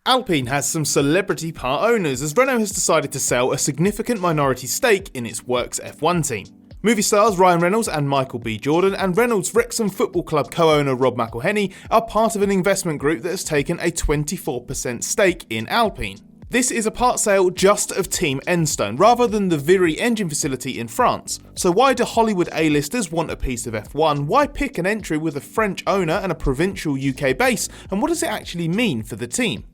Alpine has some celebrity part owners as Renault has decided to sell a significant minority stake in its works F1 team. Movie stars Ryan Reynolds and Michael B.Jordan and Reynolds Wrexham Football Club co-owner Rob McElhenney are part of an investment group that has taken a 24% stake in Alpine. This is a part sale just of Team Enstone, rather than the Viry engine facility in France. So why do Hollywood A-listers want a piece of F1? Why pick an entry with a French owner and a provincial UK base? And what does it actually mean for the team?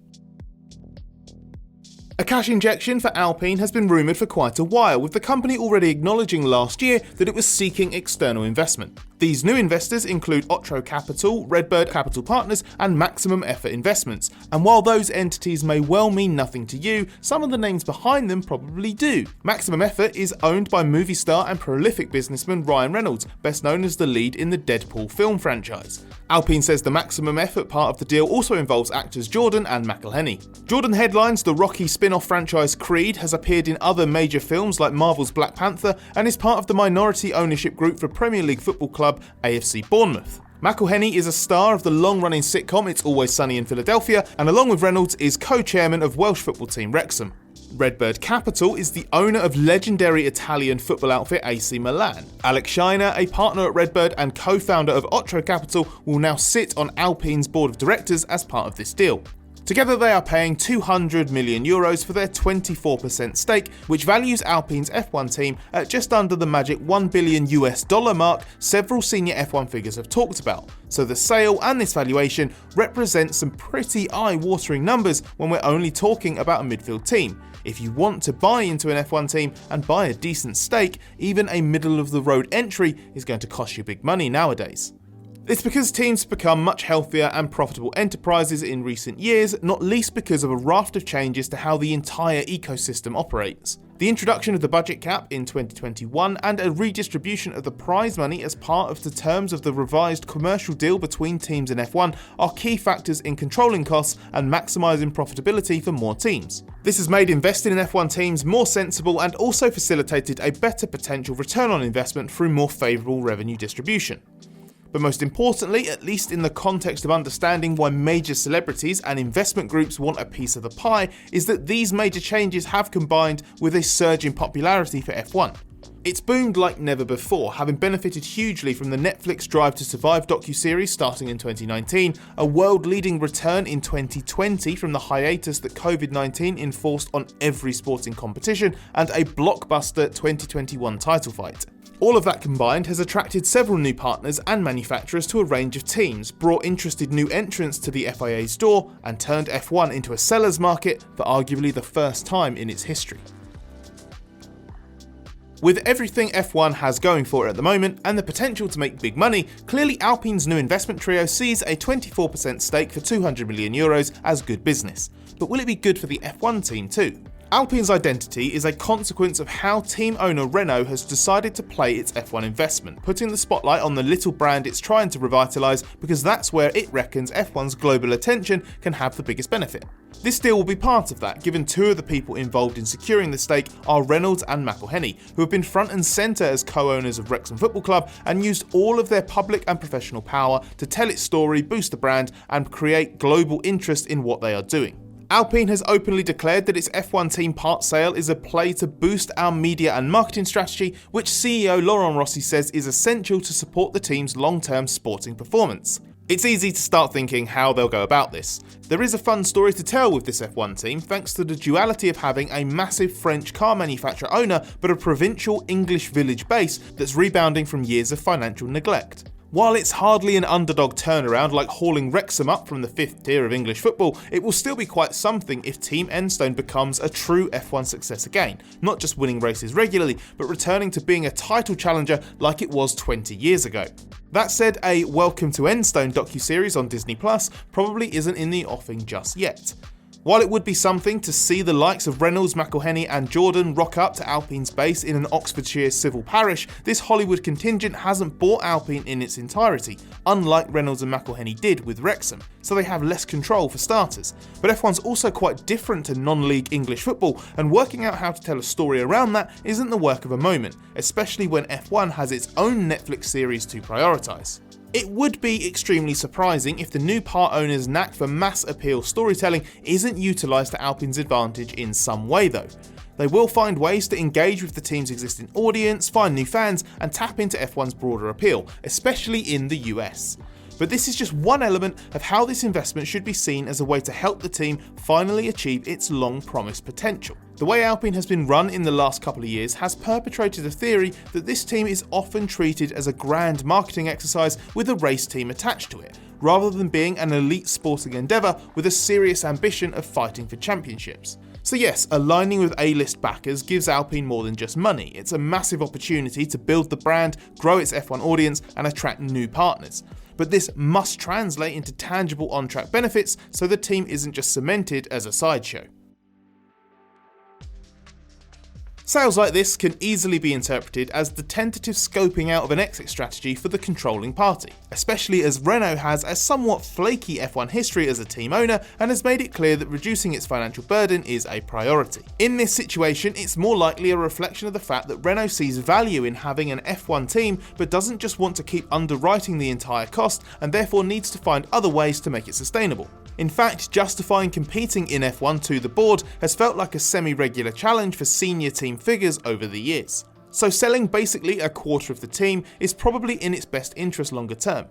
A cash injection for Alpine has been rumoured for quite a while, with the company already acknowledging last year that it was seeking external investment. These new investors include Otro Capital, Redbird Capital Partners and Maximum Effort Investments, and while those entities may well mean nothing to you, some of the names behind them probably do. Maximum Effort is owned by movie star and prolific businessman Ryan Reynolds, best known as the lead in the Deadpool film franchise. Alpine says the Maximum Effort part of the deal also involves actors Jordan and McElhenney. Jordan headlines the Rocky spin-off franchise Creed, has appeared in other major films like Marvel's Black Panther, and is part of the minority ownership group for Premier League football club AFC Bournemouth. McElhenney is a star of the long-running sitcom It's Always Sunny in Philadelphia, and along with Reynolds is co-chairman of Welsh football team Wrexham. Redbird Capital is the owner of legendary Italian football outfit AC Milan. Alex Scheiner, a partner at Redbird and co-founder of Otro Capital, will now sit on Alpine's board of directors as part of this deal. Together they are paying €200 million for their 24% stake, which values Alpine's F1 team at just under the magic $1 billion mark several senior F1 figures have talked about. So the sale and this valuation represent some pretty eye-watering numbers when we're only talking about a midfield team. If you want to buy into an F1 team and buy a decent stake, even a middle-of-the-road entry is going to cost you big money nowadays. It's because teams have become much healthier and profitable enterprises in recent years, not least because of a raft of changes to how the entire ecosystem operates. The introduction of the budget cap in 2021 and a redistribution of the prize money as part of the terms of the revised commercial deal between teams in F1 are key factors in controlling costs and maximising profitability for more teams. This has made investing in F1 teams more sensible and also facilitated a better potential return on investment through more favourable revenue distribution. But most importantly, at least in the context of understanding why major celebrities and investment groups want a piece of the pie, is that these major changes have combined with a surge in popularity for F1. It's boomed like never before, having benefited hugely from the Netflix Drive to Survive docuseries starting in 2019, a world-leading return in 2020 from the hiatus that COVID-19 enforced on every sporting competition, and a blockbuster 2021 title fight. All of that combined has attracted several new partners and manufacturers to a range of teams, brought interested new entrants to the FIA's door, and turned F1 into a seller's market for arguably the first time in its history. With everything F1 has going for it at the moment and the potential to make big money, clearly Alpine's new investment trio sees a 24% stake for €200 million as good business. But will it be good for the F1 team too? Alpine's identity is a consequence of how team owner Renault has decided to play its F1 investment, putting the spotlight on the little brand it's trying to revitalise because that's where it reckons F1's global attention can have the biggest benefit. This deal will be part of that, given two of the people involved in securing the stake are Reynolds and McElhenney, who have been front and centre as co-owners of Wrexham Football Club and used all of their public and professional power to tell its story, boost the brand and create global interest in what they are doing. Alpine has openly declared that its F1 team part sale is a play to boost our media and marketing strategy, which CEO Laurent Rossi says is essential to support the team's long-term sporting performance. It's easy to start thinking how they'll go about this. There is a fun story to tell with this F1 team thanks to the duality of having a massive French car manufacturer owner but a provincial English village base that's rebounding from years of financial neglect. While it's hardly an underdog turnaround like hauling Wrexham up from the 5th tier of English football, it will still be quite something if Team Enstone becomes a true F1 success again, not just winning races regularly, but returning to being a title challenger like it was 20 years ago. That said, a Welcome to Enstone docuseries on Disney Plus probably isn't in the offing just yet. While it would be something to see the likes of Reynolds, McElhenney and Jordan rock up to Alpine's base in an Oxfordshire civil parish, this Hollywood contingent hasn't bought Alpine in its entirety, unlike Reynolds and McElhenney did with Wrexham, so they have less control for starters. But F1's also quite different to non-league English football, and working out how to tell a story around that isn't the work of a moment, especially when F1 has its own Netflix series to prioritise. It would be extremely surprising if the new part owner's knack for mass appeal storytelling isn't utilised to Alpine's advantage in some way though. They will find ways to engage with the team's existing audience, find new fans, and tap into F1's broader appeal, especially in the US. But this is just one element of how this investment should be seen as a way to help the team finally achieve its long-promised potential. The way Alpine has been run in the last couple of years has perpetrated a theory that this team is often treated as a grand marketing exercise with a race team attached to it, rather than being an elite sporting endeavour with a serious ambition of fighting for championships. So yes, aligning with A-list backers gives Alpine more than just money. It's a massive opportunity to build the brand, grow its F1 audience, and attract new partners. But this must translate into tangible on-track benefits so the team isn't just cemented as a sideshow. Sales like this can easily be interpreted as the tentative scoping out of an exit strategy for the controlling party, especially as Renault has a somewhat flaky F1 history as a team owner and has made it clear that reducing its financial burden is a priority. In this situation, it's more likely a reflection of the fact that Renault sees value in having an F1 team but doesn't just want to keep underwriting the entire cost and therefore needs to find other ways to make it sustainable. In fact, justifying competing in F1 to the board has felt like a semi-regular challenge for senior team figures over the years. So selling basically a quarter of the team is probably in its best interest longer term.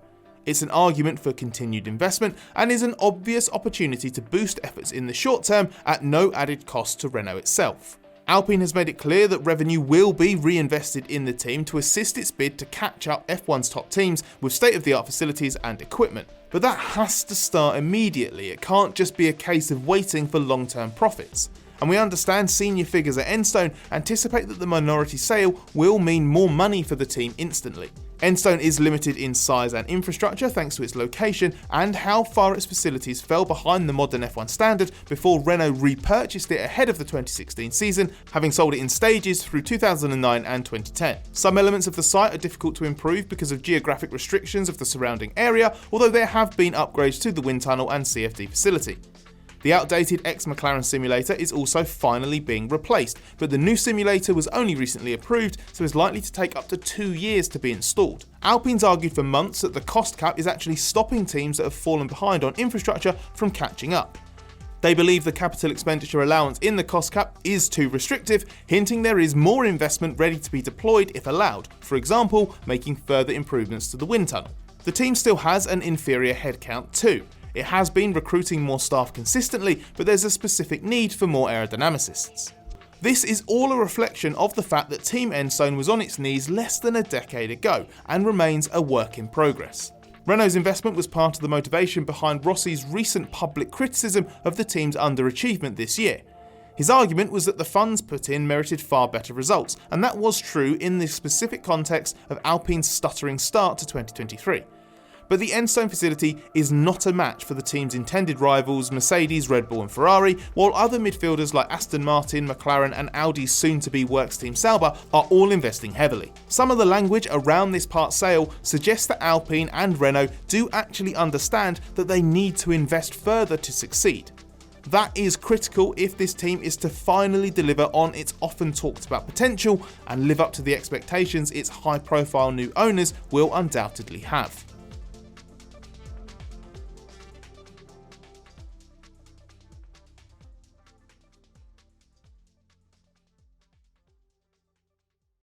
It's an argument for continued investment and is an obvious opportunity to boost efforts in the short term at no added cost to Renault itself. Alpine has made it clear that revenue will be reinvested in the team to assist its bid to catch up F1's top teams with state-of-the-art facilities and equipment. But that has to start immediately. It can't just be a case of waiting for long-term profits. And we understand senior figures at Enstone anticipate that the minority sale will mean more money for the team instantly. Enstone is limited in size and infrastructure thanks to its location and how far its facilities fell behind the modern F1 standard before Renault repurchased it ahead of the 2016 season, having sold it in stages through 2009 and 2010. Some elements of the site are difficult to improve because of geographic restrictions of the surrounding area, although there have been upgrades to the wind tunnel and CFD facility. The outdated ex-McLaren simulator is also finally being replaced, but the new simulator was only recently approved, so is likely to take up to 2 years to be installed. Alpine's argued for months that the cost cap is actually stopping teams that have fallen behind on infrastructure from catching up. They believe the capital expenditure allowance in the cost cap is too restrictive, hinting there is more investment ready to be deployed if allowed, for example, making further improvements to the wind tunnel. The team still has an inferior headcount too. It has been recruiting more staff consistently, but there's a specific need for more aerodynamicists. This is all a reflection of the fact that Team Enstone was on its knees less than a decade ago and remains a work in progress. Renault's investment was part of the motivation behind Rossi's recent public criticism of the team's underachievement this year. His argument was that the funds put in merited far better results, and that was true in the specific context of Alpine's stuttering start to 2023. But the Enstone facility is not a match for the team's intended rivals Mercedes, Red Bull and Ferrari, while other midfielders like Aston Martin, McLaren and Audi's soon-to-be works team Sauber are all investing heavily. Some of the language around this part sale suggests that Alpine and Renault do actually understand that they need to invest further to succeed. That is critical if this team is to finally deliver on its often talked about potential and live up to the expectations its high-profile new owners will undoubtedly have.